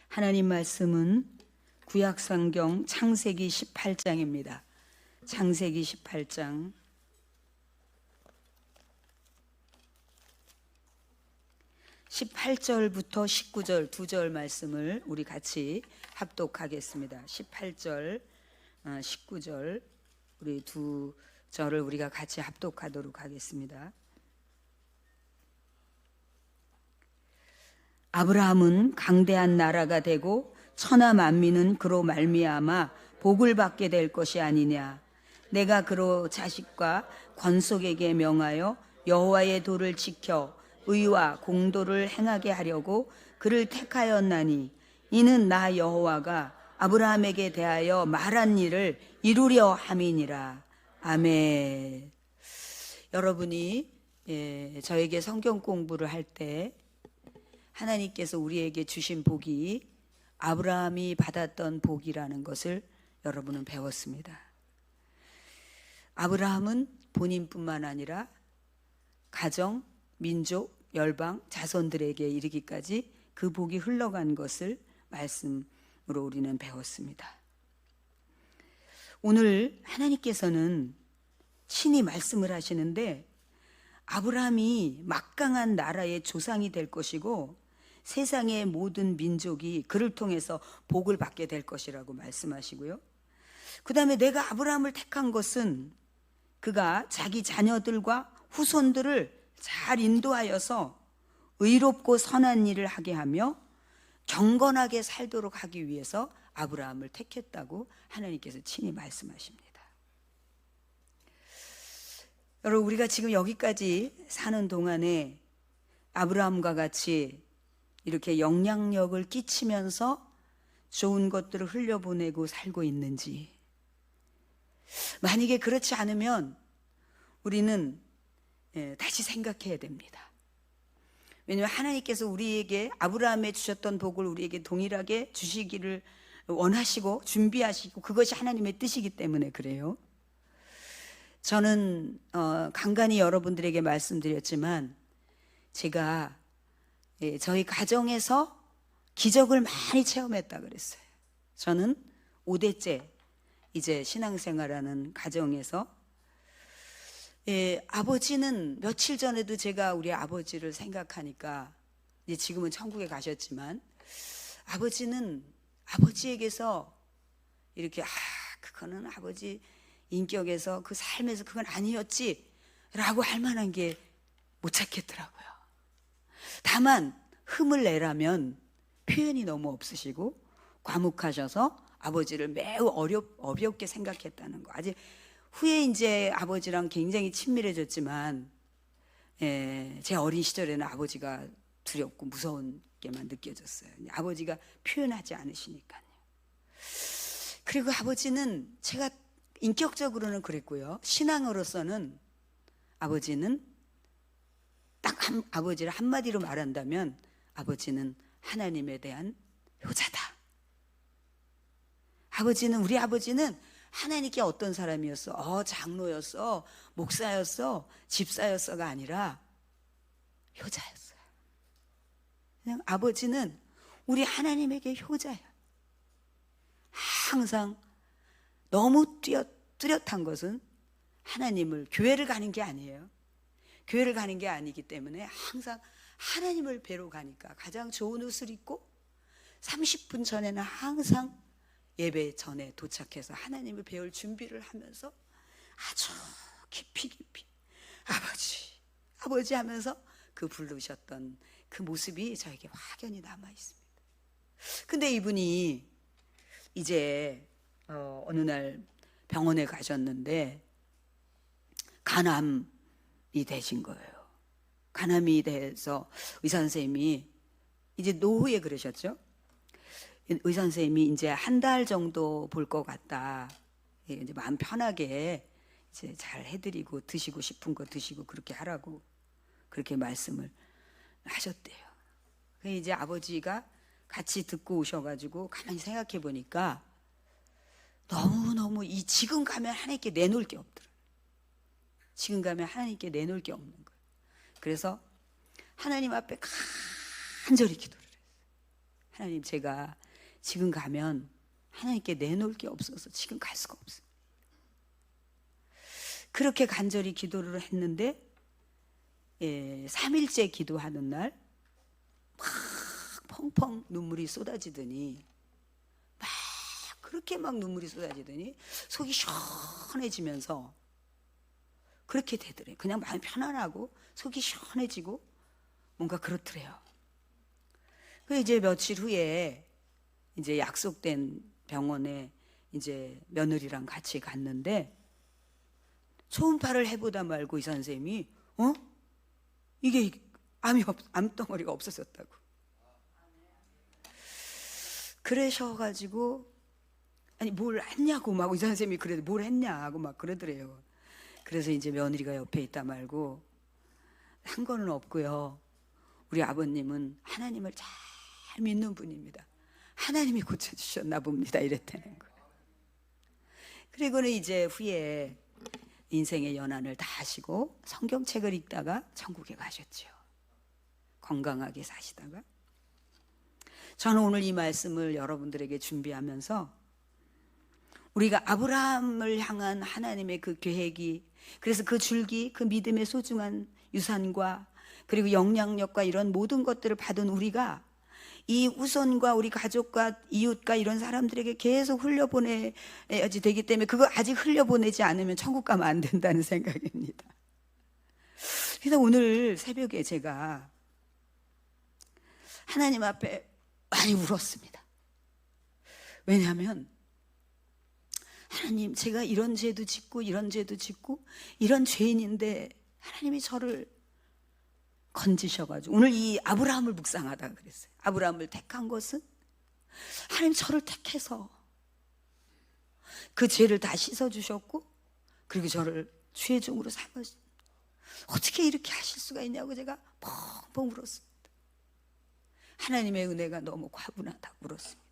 하나님 말씀은 구약성경 창세기 18장입니다. 창세기 18장 18절부터 19절 두 절 말씀을 우리 같이 합독하겠습니다. 18절, 19절 우리 두 절을 우리가 같이 합독하도록 하겠습니다. 아브라함은 강대한 나라가 되고 천하 만민은 그로 말미암아 복을 받게 될 것이 아니냐. 내가 그로 자식과 권속에게 명하여 여호와의 도를 지켜 의와 공도를 행하게 하려고 그를 택하였나니 이는 나 여호와가 아브라함에게 대하여 말한 일을 이루려 함이니라. 아멘. 여러분이 저에게 성경 공부를 할 때 하나님께서 우리에게 주신 복이 아브라함이 받았던 복이라는 것을 여러분은 배웠습니다. 아브라함은 본인뿐만 아니라 가정, 민족, 열방, 자손들에게 이르기까지 그 복이 흘러간 것을 말씀으로 우리는 배웠습니다. 오늘 하나님께서는 친히 말씀을 하시는데 아브라함이 막강한 나라의 조상이 될 것이고 세상의 모든 민족이 그를 통해서 복을 받게 될 것이라고 말씀하시고요. 그 다음에 내가 아브라함을 택한 것은 그가 자기 자녀들과 후손들을 잘 인도하여서 의롭고 선한 일을 하게 하며 경건하게 살도록 하기 위해서 아브라함을 택했다고 하나님께서 친히 말씀하십니다. 여러분, 우리가 지금 여기까지 사는 동안에 아브라함과 같이 이렇게 영향력을 끼치면서 좋은 것들을 흘려보내고 살고 있는지, 만약에 그렇지 않으면 우리는 다시 생각해야 됩니다. 왜냐하면 하나님께서 우리에게 아브라함에 주셨던 복을 우리에게 동일하게 주시기를 원하시고 준비하시고 그것이 하나님의 뜻이기 때문에 그래요. 저는 간간히 여러분들에게 말씀드렸지만 제가 저희 가정에서 기적을 많이 체험했다 그랬어요. 저는 5대째 이제 신앙생활하는 가정에서 아버지는 며칠 전에도 제가 우리 아버지를 생각하니까 이제 지금은 천국에 가셨지만 아버지는 아버지에게서 이렇게 그거는 아버지 인격에서 그 삶에서 그건 아니었지 라고 할 만한 게 못 찾겠더라고요. 다만 흠을 내라면 표현이 너무 없으시고 과묵하셔서 아버지를 매우 어렵게 생각했다는 거. 아직 후에 이제 아버지랑 굉장히 친밀해졌지만 제 어린 시절에는 아버지가 두렵고 무서운 게만 느껴졌어요. 아버지가 표현하지 않으시니까요. 그리고 아버지는 제가 인격적으로는 그랬고요. 신앙으로서는 아버지는 딱 아버지를 한마디로 말한다면 아버지는 하나님에 대한 효자다. 우리 아버지는 하나님께 어떤 사람이었어? 장로였어? 목사였어? 집사였어가 아니라 효자였어요. 그냥 아버지는 우리 하나님에게 효자야. 항상 너무 뚜렷한 것은 하나님을, 교회를 가는 게 아니에요. 교회를 가는 게 아니기 때문에 항상 하나님을 뵈러 가니까 가장 좋은 옷을 입고 30분 전에는 항상 예배 전에 도착해서 하나님을 배울 준비를 하면서 아주 깊이 아버지 하면서 그 부르셨던 그 모습이 저에게 확연히 남아 있습니다. 근데 이분이 이제 어느 날 병원에 가셨는데 간암이 되신 거예요. 간암이 돼서 의사 선생님이 이제 노후에 그러셨죠. 의사 선생님이 이제 한 달 정도 볼 것 같다. 이제 마음 편하게 이제 잘 해드리고 드시고 싶은 거 드시고 그렇게 하라고 그렇게 말씀을 하셨대요. 이제 아버지가 같이 듣고 오셔가지고 가만히 생각해 보니까 너무 지금 가면 하나님께 내놓을 게 없더라고요. 지금 가면 하나님께 내놓을 게 없는 거예요. 그래서 하나님 앞에 간절히 기도를 했어요. 하나님, 제가 지금 가면 하나님께 내놓을 게 없어서 지금 갈 수가 없어요. 그렇게 간절히 기도를 했는데 3일째 기도하는 날 막 펑펑 눈물이 쏟아지더니, 막 그렇게 막 눈물이 쏟아지더니 속이 시원해지면서 그렇게 되더래요. 그냥 마음이 편안하고 속이 시원해지고 뭔가 그렇더래요. 그 이제 며칠 후에 이제 약속된 병원에 이제 며느리랑 같이 갔는데, 초음파를 해보다 말고 이 선생님이 이게 암덩어리가 없어졌다고 그러셔가지고, 아니 뭘 했냐고 막 이 선생님이 그래도 뭘 했냐고 막 그러더래요. 그래서 이제 며느리가 옆에 있다 말고, 한 거는 없고요, 우리 아버님은 하나님을 잘 믿는 분입니다. 하나님이 고쳐주셨나 봅니다. 이랬다는 거예요. 그리고는 이제 후에 인생의 연한을 다 하시고 성경책을 읽다가 천국에 가셨죠. 건강하게 사시다가. 저는 오늘 이 말씀을 여러분들에게 준비하면서 우리가 아브라함을 향한 하나님의 그 계획이, 그래서 그 줄기, 그 믿음의 소중한 유산과 그리고 영향력과 이런 모든 것들을 받은 우리가 이 후손과 우리 가족과 이웃과 이런 사람들에게 계속 흘려보내야지 되기 때문에, 그거 아직 흘려보내지 않으면 천국 가면 안 된다는 생각입니다. 그래서 오늘 새벽에 제가 하나님 앞에 많이 울었습니다. 왜냐하면 하나님, 제가 이런 죄도 짓고 이런 죄도 짓고 이런 죄인인데 하나님이 저를 건지셔가지고, 오늘 이 아브라함을 묵상하다가 그랬어요. 아브라함을 택한 것은 하나님 저를 택해서 그 죄를 다 씻어주셨고, 그리고 저를 주의 종으로 삼으신, 어떻게 이렇게 하실 수가 있냐고 제가 펑펑 울었습니다. 하나님의 은혜가 너무 과분하다고 울었습니다.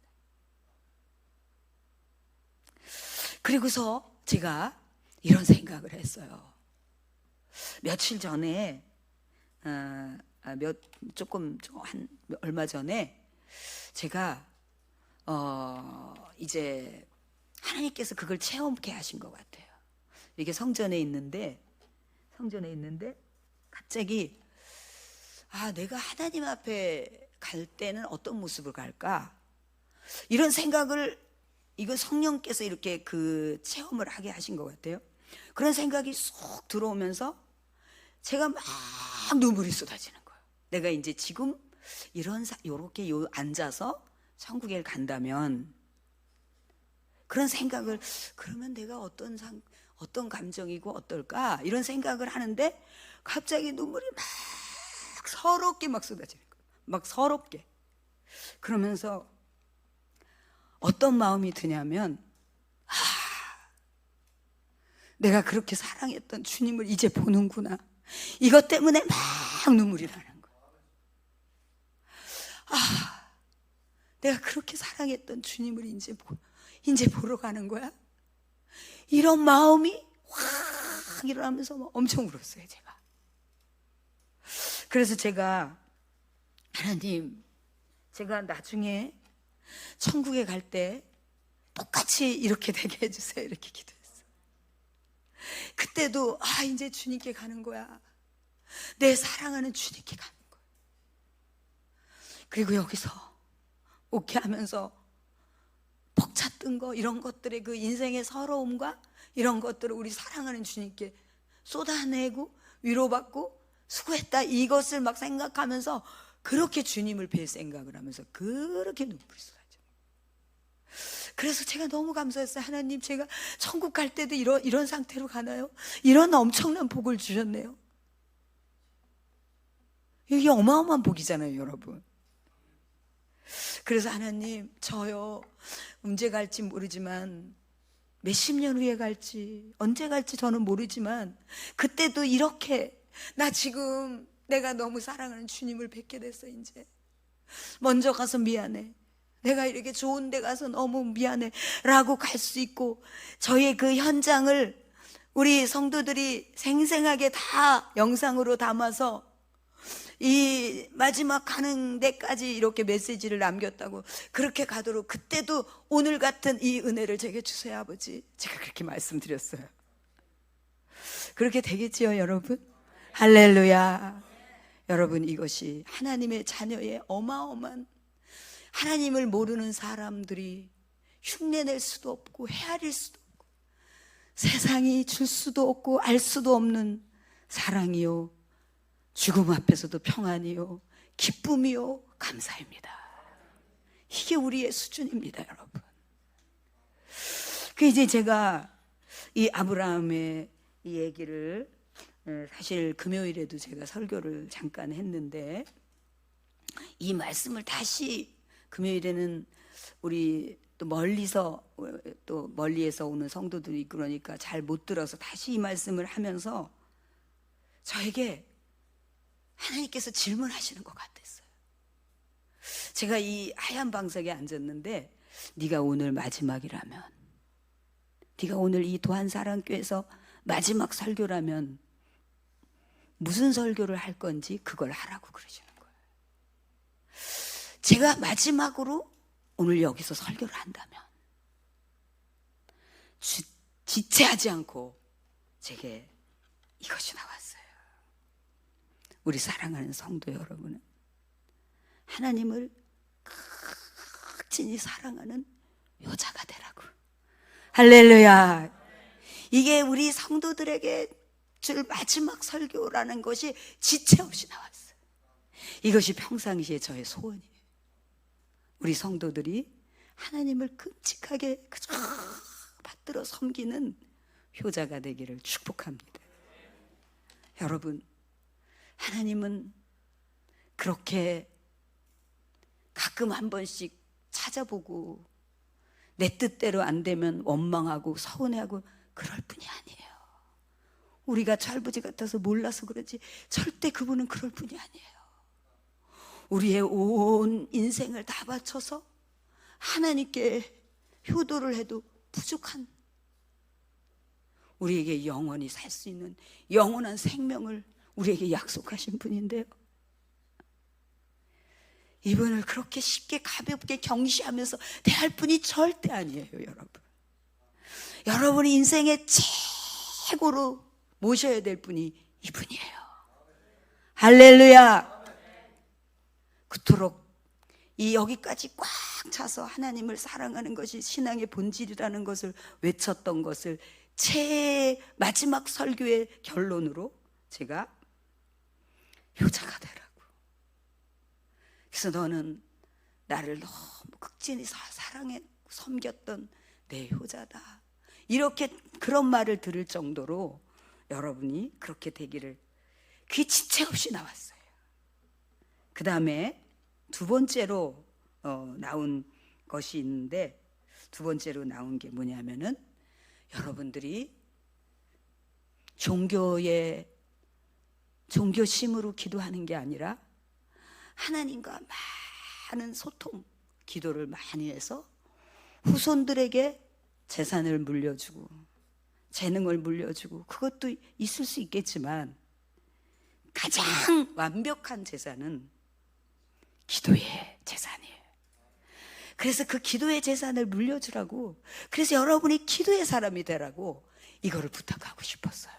그리고서 제가 이런 생각을 했어요. 며칠 전에 얼마 전에 제가 이제 하나님께서 그걸 체험케 하신 것 같아요. 이게 성전에 있는데 갑자기 내가 하나님 앞에 갈 때는 어떤 모습을 갈까? 이런 생각을, 이거 성령께서 이렇게 그 체험을 하게 하신 것 같아요. 그런 생각이 쏙 들어오면서 제가 막 눈물이 쏟아지는 거예요. 내가 이제 지금 요렇게 앉아서 천국에 간다면, 그런 생각을, 그러면 내가 어떤 감정이고 어떨까? 이런 생각을 하는데 갑자기 눈물이 막 서럽게 막 쏟아지는 거예요. 막 서럽게. 그러면서 어떤 마음이 드냐면, 내가 그렇게 사랑했던 주님을 이제 보는구나. 이것 때문에 막 눈물이 나는 거예요. 내가 그렇게 사랑했던 주님을 이제 보러 가는 거야? 이런 마음이 확 일어나면서 막 엄청 울었어요, 제가. 그래서 제가, 하나님, 제가 나중에 천국에 갈 때 똑같이 이렇게 되게 해주세요, 이렇게 기도했어요. 그때도 이제 주님께 가는 거야. 내 사랑하는 주님께 가는 거야. 그리고 여기서 목회하면서 벅찼던 거, 이런 것들의 그 인생의 서러움과 이런 것들을 우리 사랑하는 주님께 쏟아내고 위로받고 수고했다, 이것을 막 생각하면서 그렇게 주님을 뵐 생각을 하면서 그렇게 눈물이 쏟아져. 그래서 제가 너무 감사했어요. 하나님, 제가 천국 갈 때도 이런 상태로 가나요? 이런 엄청난 복을 주셨네요. 이게 어마어마한 복이잖아요, 여러분. 그래서 하나님, 저요, 언제 갈지 모르지만, 몇십 년 후에 갈지, 언제 갈지 저는 모르지만, 그때도 이렇게, 나 지금 내가 너무 사랑하는 주님을 뵙게 됐어. 이제 먼저 가서 미안해, 내가 이렇게 좋은 데 가서 너무 미안해 라고 갈 수 있고, 저의 그 현장을 우리 성도들이 생생하게 다 영상으로 담아서 이 마지막 가는 데까지 이렇게 메시지를 남겼다고, 그렇게 가도록 그때도 오늘 같은 이 은혜를 제게 주세요 아버지. 제가 그렇게 말씀드렸어요. 그렇게 되겠지요 여러분? 할렐루야. 여러분, 이것이 하나님의 자녀의 어마어마한, 하나님을 모르는 사람들이 흉내낼 수도 없고 헤아릴 수도 없고 세상이 줄 수도 없고 알 수도 없는 사랑이요, 죽음 앞에서도 평안이요, 기쁨이요, 감사입니다. 이게 우리의 수준입니다 여러분. 그 이제 제가 이 아브라함의 이 얘기를 사실 금요일에도 제가 설교를 잠깐 했는데, 이 말씀을 다시 금요일에는 우리 또 멀리에서 오는 성도들이 그러니까 잘 못 들어서 다시 이 말씀을 하면서 저에게 하나님께서 질문하시는 것 같았어요. 제가 이 하얀 방석에 앉았는데, 네가 오늘 마지막이라면, 네가 오늘 이 도한사랑교회에서 마지막 설교라면 무슨 설교를 할 건지 그걸 하라고 그러시는 거예요. 제가 마지막으로 오늘 여기서 설교를 한다면 지체하지 않고 제게 이것이 나왔어요. 우리 사랑하는 성도 여러분은 하나님을 극진히 사랑하는 여자가 되라고. 할렐루야. 이게 우리 성도들에게 줄 마지막 설교라는 것이 지체 없이 나왔어요. 이것이 평상시에 저의 소원이에요. 우리 성도들이 하나님을 끔찍하게 받들어 섬기는 효자가 되기를 축복합니다. 여러분, 하나님은 그렇게 가끔 한 번씩 찾아보고 내 뜻대로 안 되면 원망하고 서운해하고 그럴 뿐이 아니에요. 우리가 철부지 같아서 몰라서 그러지 절대 그분은 그럴 뿐이 아니에요. 우리의 온 인생을 다 바쳐서 하나님께 효도를 해도 부족한, 우리에게 영원히 살 수 있는 영원한 생명을 우리에게 약속하신 분인데요, 이분을 그렇게 쉽게 가볍게 경시하면서 대할 분이 절대 아니에요. 여러분, 여러분이 인생의 최고로 모셔야 될 분이 이분이에요. 할렐루야. 그토록 이 여기까지 꽉 차서 하나님을 사랑하는 것이 신앙의 본질이라는 것을 외쳤던 것을 제 마지막 설교의 결론으로 제가 효자가 되라고. 그래서 너는 나를 너무 극진히 사랑해 섬겼던 내 효자다, 이렇게 그런 말을 들을 정도로 여러분이 그렇게 되기를, 그게 지체 없이 나왔어요. 그 다음에 두 번째로 나온 것이 있는데, 두 번째로 나온 게 뭐냐면은 여러분들이 종교심으로 기도하는 게 아니라 하나님과 많은 소통, 기도를 많이 해서 후손들에게 재산을 물려주고 재능을 물려주고, 그것도 있을 수 있겠지만 가장 완벽한 재산은 기도의 재산이에요. 그래서 그 기도의 재산을 물려주라고, 그래서 여러분이 기도의 사람이 되라고 이거를 부탁하고 싶었어요.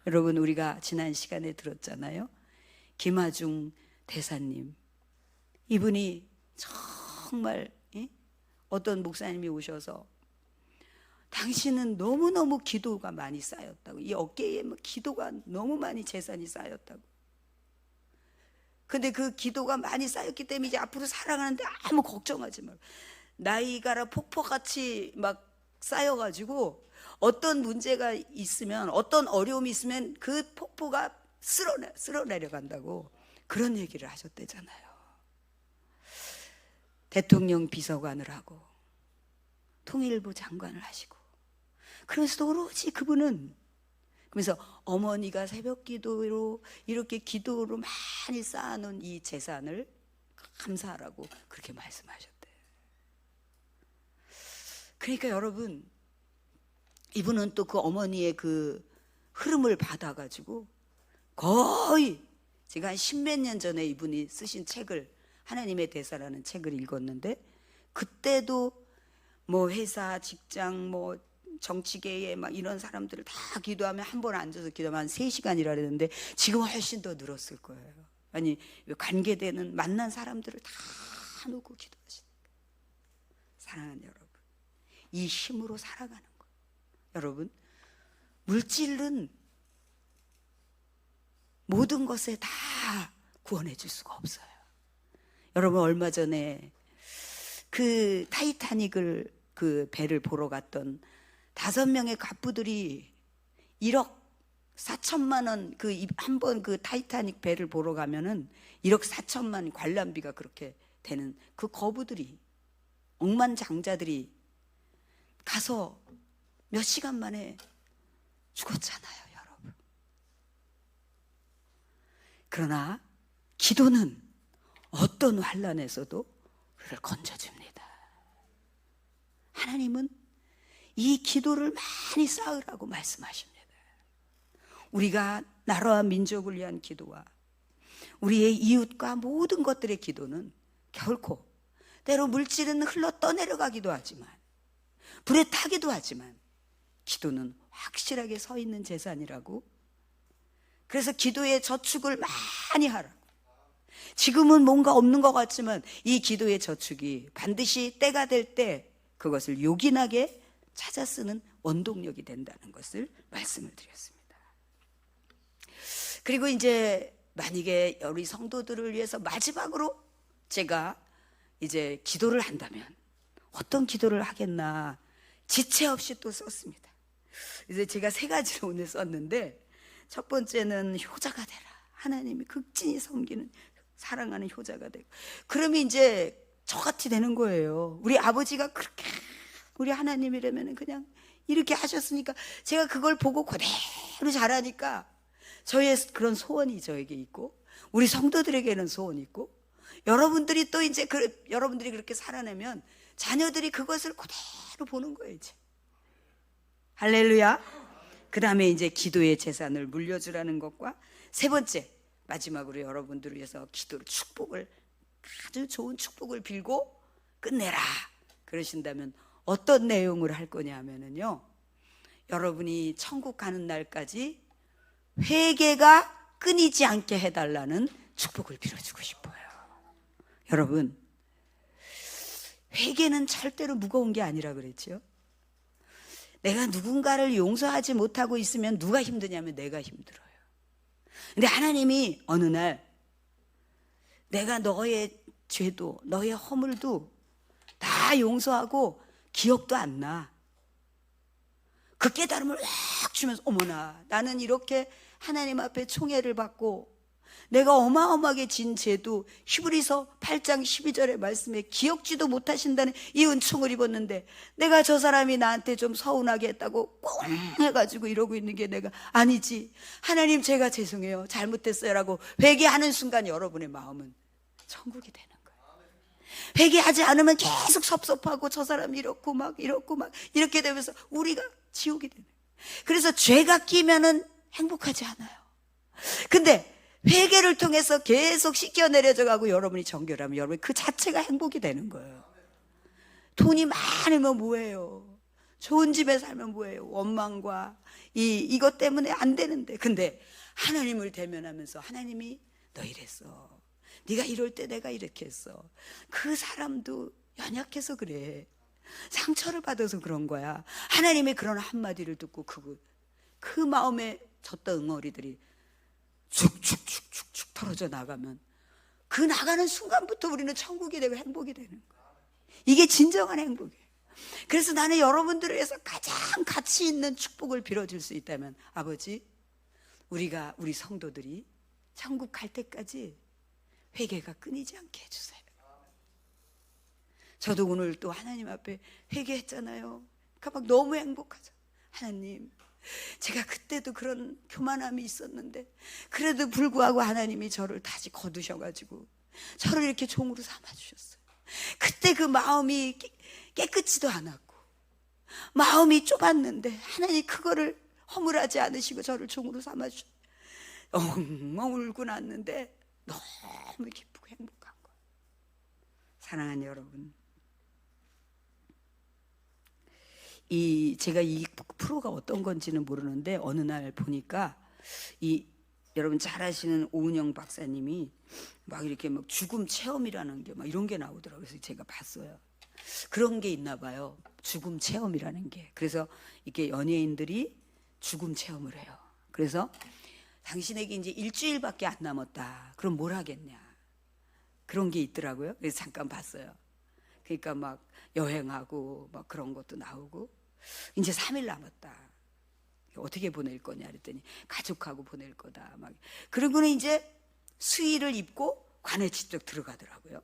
여러분, 우리가 지난 시간에 들었잖아요. 김하중 대사님, 이분이 정말 어떤 목사님이 오셔서 당신은 너무너무 기도가 많이 쌓였다고, 이 어깨에 기도가 너무 많이 재산이 쌓였다고. 근데 그 기도가 많이 쌓였기 때문에 이제 앞으로 살아가는데 아무 걱정하지 말고, 나이가라 폭포같이 막 쌓여가지고 어떤 문제가 있으면, 어떤 어려움이 있으면 그 폭포가 쓸어내려간다고 그런 얘기를 하셨대잖아요. 대통령 비서관을 하고 통일부 장관을 하시고, 그러면서도 오로지 그분은, 그래서 어머니가 새벽 기도로 이렇게 기도로 많이 쌓아놓은 이 재산을 감사하라고 그렇게 말씀하셨대요. 그러니까 여러분, 이분은 또 그 어머니의 그 흐름을 받아가지고 거의 제가 한 십몇 년 전에 이분이 쓰신 책을, 하나님의 대사라는 책을 읽었는데, 그때도 뭐 회사, 직장, 뭐 정치계에 막 이런 사람들을 다 기도하면, 한 번 앉아서 기도하면 한 3시간이라 그랬는데 지금 훨씬 더 늘었을 거예요. 아니, 관계되는 만난 사람들을 다 놓고 기도하시니까. 사랑하는 여러분, 이 힘으로 살아가는 거예요. 여러분, 물질은 모든 것에 다 구원해 줄 수가 없어요. 여러분, 얼마 전에 그 타이타닉을, 그 배를 보러 갔던 5명의 갑부들이 1억 4천만 원, 그 한 번 그 타이타닉 배를 보러 가면은 1억 4천만 관람비가 그렇게 되는 그 거부들이, 억만장자들이 가서 몇 시간 만에 죽었잖아요, 여러분. 그러나 기도는 어떤 환난에서도 우리를 건져줍니다. 하나님은 이 기도를 많이 쌓으라고 말씀하십니다. 우리가 나라와 민족을 위한 기도와 우리의 이웃과 모든 것들의 기도는 결코, 때로 물질은 흘러 떠내려가기도 하지만, 불에 타기도 하지만, 기도는 확실하게 서 있는 재산이라고. 그래서 기도의 저축을 많이 하라고. 지금은 뭔가 없는 것 같지만 이 기도의 저축이 반드시 때가 될 때 그것을 요긴하게 찾아 쓰는 원동력이 된다는 것을 말씀을 드렸습니다. 그리고 이제 만약에 우리 성도들을 위해서 마지막으로 제가 이제 기도를 한다면 어떤 기도를 하겠나, 지체 없이 또 썼습니다. 이제 제가 3가지를 오늘 썼는데, 첫 번째는 효자가 되라. 하나님이 극진히 섬기는, 사랑하는 효자가 되고. 그러면 이제 저같이 되는 거예요. 우리 아버지가 그렇게, 우리 하나님이라면 그냥 이렇게 하셨으니까 제가 그걸 보고 그대로 잘하니까 저의 그런 소원이 저에게 있고, 우리 성도들에게는 소원이 있고, 여러분들이 또 이제 여러분들이 그렇게 살아내면 자녀들이 그것을 그대로 보는 거예요, 이제. 할렐루야. 그 다음에 이제 기도의 재산을 물려주라는 것과, 3번째, 마지막으로 여러분들을 위해서 기도로 축복을, 아주 좋은 축복을 빌고 끝내라 그러신다면 어떤 내용을 할 거냐 하면은요, 여러분이 천국 가는 날까지 회개가 끊이지 않게 해달라는 축복을 빌어주고 싶어요. 여러분, 회개는 절대로 무거운 게 아니라 그랬죠. 내가 누군가를 용서하지 못하고 있으면 누가 힘드냐면 내가 힘들어요. 근데 하나님이 어느 날 내가 너의 죄도 너의 허물도 다 용서하고 기억도 안 나. 그 깨달음을 확 주면서, 어머나, 나는 이렇게 하나님 앞에 총애를 받고 내가 어마어마하게 진 죄도 히브리서 8장 12절의 말씀에 기억지도 못하신다는 이 은총을 입었는데, 내가 저 사람이 나한테 좀 서운하게 했다고 꽁 해가지고 이러고 있는 게 내가 아니지. 하나님, 제가 죄송해요, 잘못했어요 라고 회개하는 순간 여러분의 마음은 천국이 되는 거예요. 회개하지 않으면 계속 섭섭하고 저 사람 이렇고 막 이렇게 되면서 우리가 지옥이 되는 거예요. 그래서 죄가 끼면은 행복하지 않아요. 근데 회개를 통해서 계속 씻겨내려져 가고 여러분이 정결하면 여러분 그 자체가 행복이 되는 거예요. 돈이 많으면 뭐예요? 좋은 집에 살면 뭐예요? 원망과 이것 때문에 안 되는데. 근데 하나님을 대면하면서, 하나님이 너 이랬어, 네가 이럴 때 내가 이렇게 했어, 그 사람도 연약해서 그래, 상처를 받아서 그런 거야. 하나님의 그런 한마디를 듣고 그 마음에 졌던 응어리들이 축축축축축 털어져 나가면, 그 나가는 순간부터 우리는 천국이 되고 행복이 되는 거예요. 이게 진정한 행복이에요. 그래서 나는 여러분들을 위해서 가장 가치 있는 축복을 빌어줄 수 있다면, 아버지, 우리 성도들이 천국 갈 때까지 회개가 끊이지 않게 해주세요. 저도 오늘 또 하나님 앞에 회개했잖아요. 그러니까 막 너무 행복하죠. 하나님, 제가 그때도 그런 교만함이 있었는데 그래도 불구하고 하나님이 저를 다시 거두셔가지고 저를 이렇게 종으로 삼아주셨어요. 그때 그 마음이 깨끗지도 않았고 마음이 좁았는데 하나님 그거를 허물하지 않으시고 저를 종으로 삼아주셨어요. 엉엉 울고 났는데 너무 기쁘고 행복한 거예요. 사랑하는 여러분, 제가 이 프로가 어떤 건지는 모르는데 어느 날 보니까 여러분 잘 아시는 오은영 박사님이 막 이렇게 막 죽음 체험이라는 게 막 이런 게 나오더라고요. 그래서 제가 봤어요. 그런 게 있나 봐요. 죽음 체험이라는 게. 그래서 이렇게 연예인들이 죽음 체험을 해요. 그래서 당신에게 이제 일주일밖에 안 남았다. 그럼 뭘 하겠냐. 그런 게 있더라고요. 그래서 잠깐 봤어요. 그러니까 막 여행하고 막 그런 것도 나오고, 이제 3일 남았다. 어떻게 보낼 거냐 그랬더니 가족하고 보낼 거다. 막 그러고는 이제 수의를 입고 관에 직접 들어가더라고요.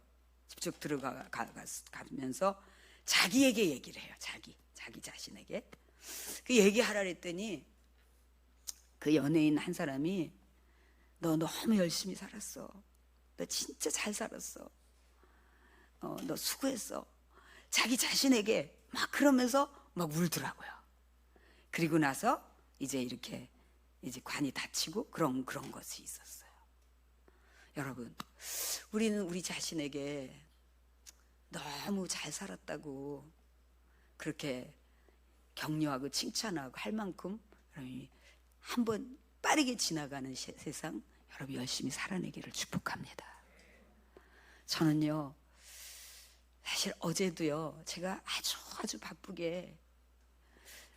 직접 들어가면서 자기에게 얘기를 해요. 자기 자신에게 그 얘기하라 그랬더니 그 연예인 한 사람이 너 너무 열심히 살았어. 너 진짜 잘 살았어. 너 수고했어. 자기 자신에게 막 그러면서 막 울더라고요. 그리고 나서 이제 이렇게 이제 관이 닫히고 그런 것이 있었어요. 여러분, 우리는 우리 자신에게 너무 잘 살았다고 그렇게 격려하고 칭찬하고 할 만큼 여러분이 한번 빠르게 지나가는 세상, 여러분 열심히 살아내기를 축복합니다. 저는요, 사실 어제도요, 제가 아주 바쁘게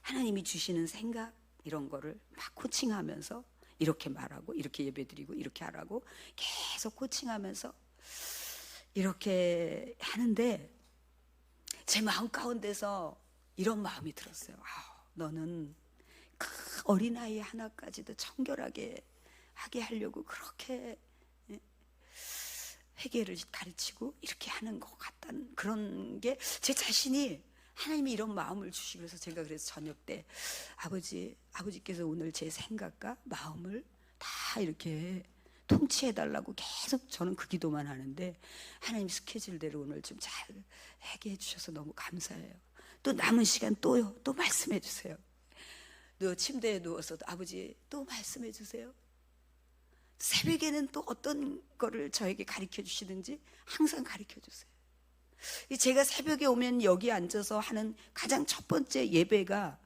하나님이 주시는 생각 이런 거를 막 코칭하면서 이렇게 말하고 이렇게 예배드리고 이렇게 하라고 계속 코칭하면서 이렇게 하는데 제 마음 가운데서 이런 마음이 들었어요. 너는 그 어린아이 하나까지도 청결하게 하게 하려고 그렇게 회개를 가르치고 이렇게 하는 것 같다는 그런 게 제 자신이 하나님이 이런 마음을 주시고 그래서 제가 그래서 저녁 때 아버지께서 오늘 제 생각과 마음을 다 이렇게 통치해달라고 계속 저는 그 기도만 하는데 하나님 스케줄대로 오늘 좀 잘 하게 해주셔서 너무 감사해요. 또 남은 시간 또 말씀해 주세요. 너 침대에 누워서도 아버지 또 말씀해 주세요. 새벽에는 또 어떤 거를 저에게 가르쳐 주시든지 항상 가르쳐 주세요. 제가 새벽에 오면 여기 앉아서 하는 가장 첫 번째 예배가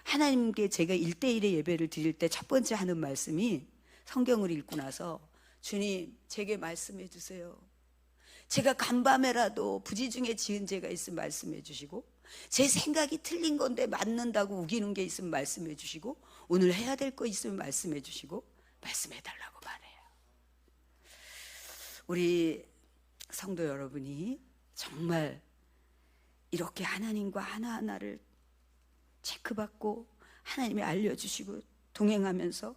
하나님께 제가 1대1의 예배를 드릴 때 첫 번째 하는 말씀이 성경을 읽고 나서 주님 제게 말씀해 주세요. 제가 간밤에라도 부지 중에 지은 죄가 있으면 말씀해 주시고 제 생각이 틀린 건데 맞는다고 우기는 게 있으면 말씀해 주시고 오늘 해야 될 거 있으면 말씀해 주시고 말씀해 달라고 말해요. 우리 성도 여러분이 정말 이렇게 하나님과 하나하나를 체크받고 하나님이 알려주시고 동행하면서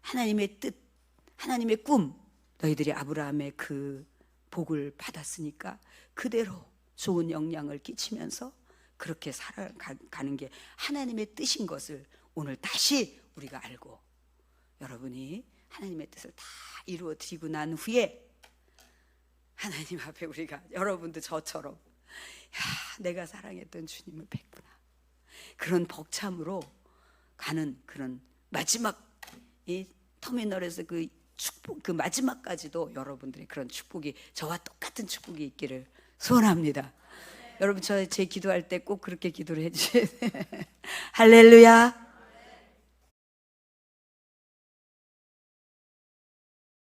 하나님의 뜻, 하나님의 꿈, 너희들이 아브라함의 그 복을 받았으니까 그대로 좋은 영향을 끼치면서 그렇게 살아가는 게 하나님의 뜻인 것을 오늘 다시 우리가 알고 여러분이 하나님의 뜻을 다 이루어 드리고 난 후에 하나님 앞에 우리가 여러분도 저처럼 내가 사랑했던 주님을 뵙구나 그런 벅참으로 가는 그런 마지막 이 터미널에서 그 축복 그 마지막까지도 여러분들의 그런 축복이 저와 똑같은 축복이 있기를 소원합니다. 여러분 제 기도할 때 꼭 그렇게 기도를 해주세요. 할렐루야.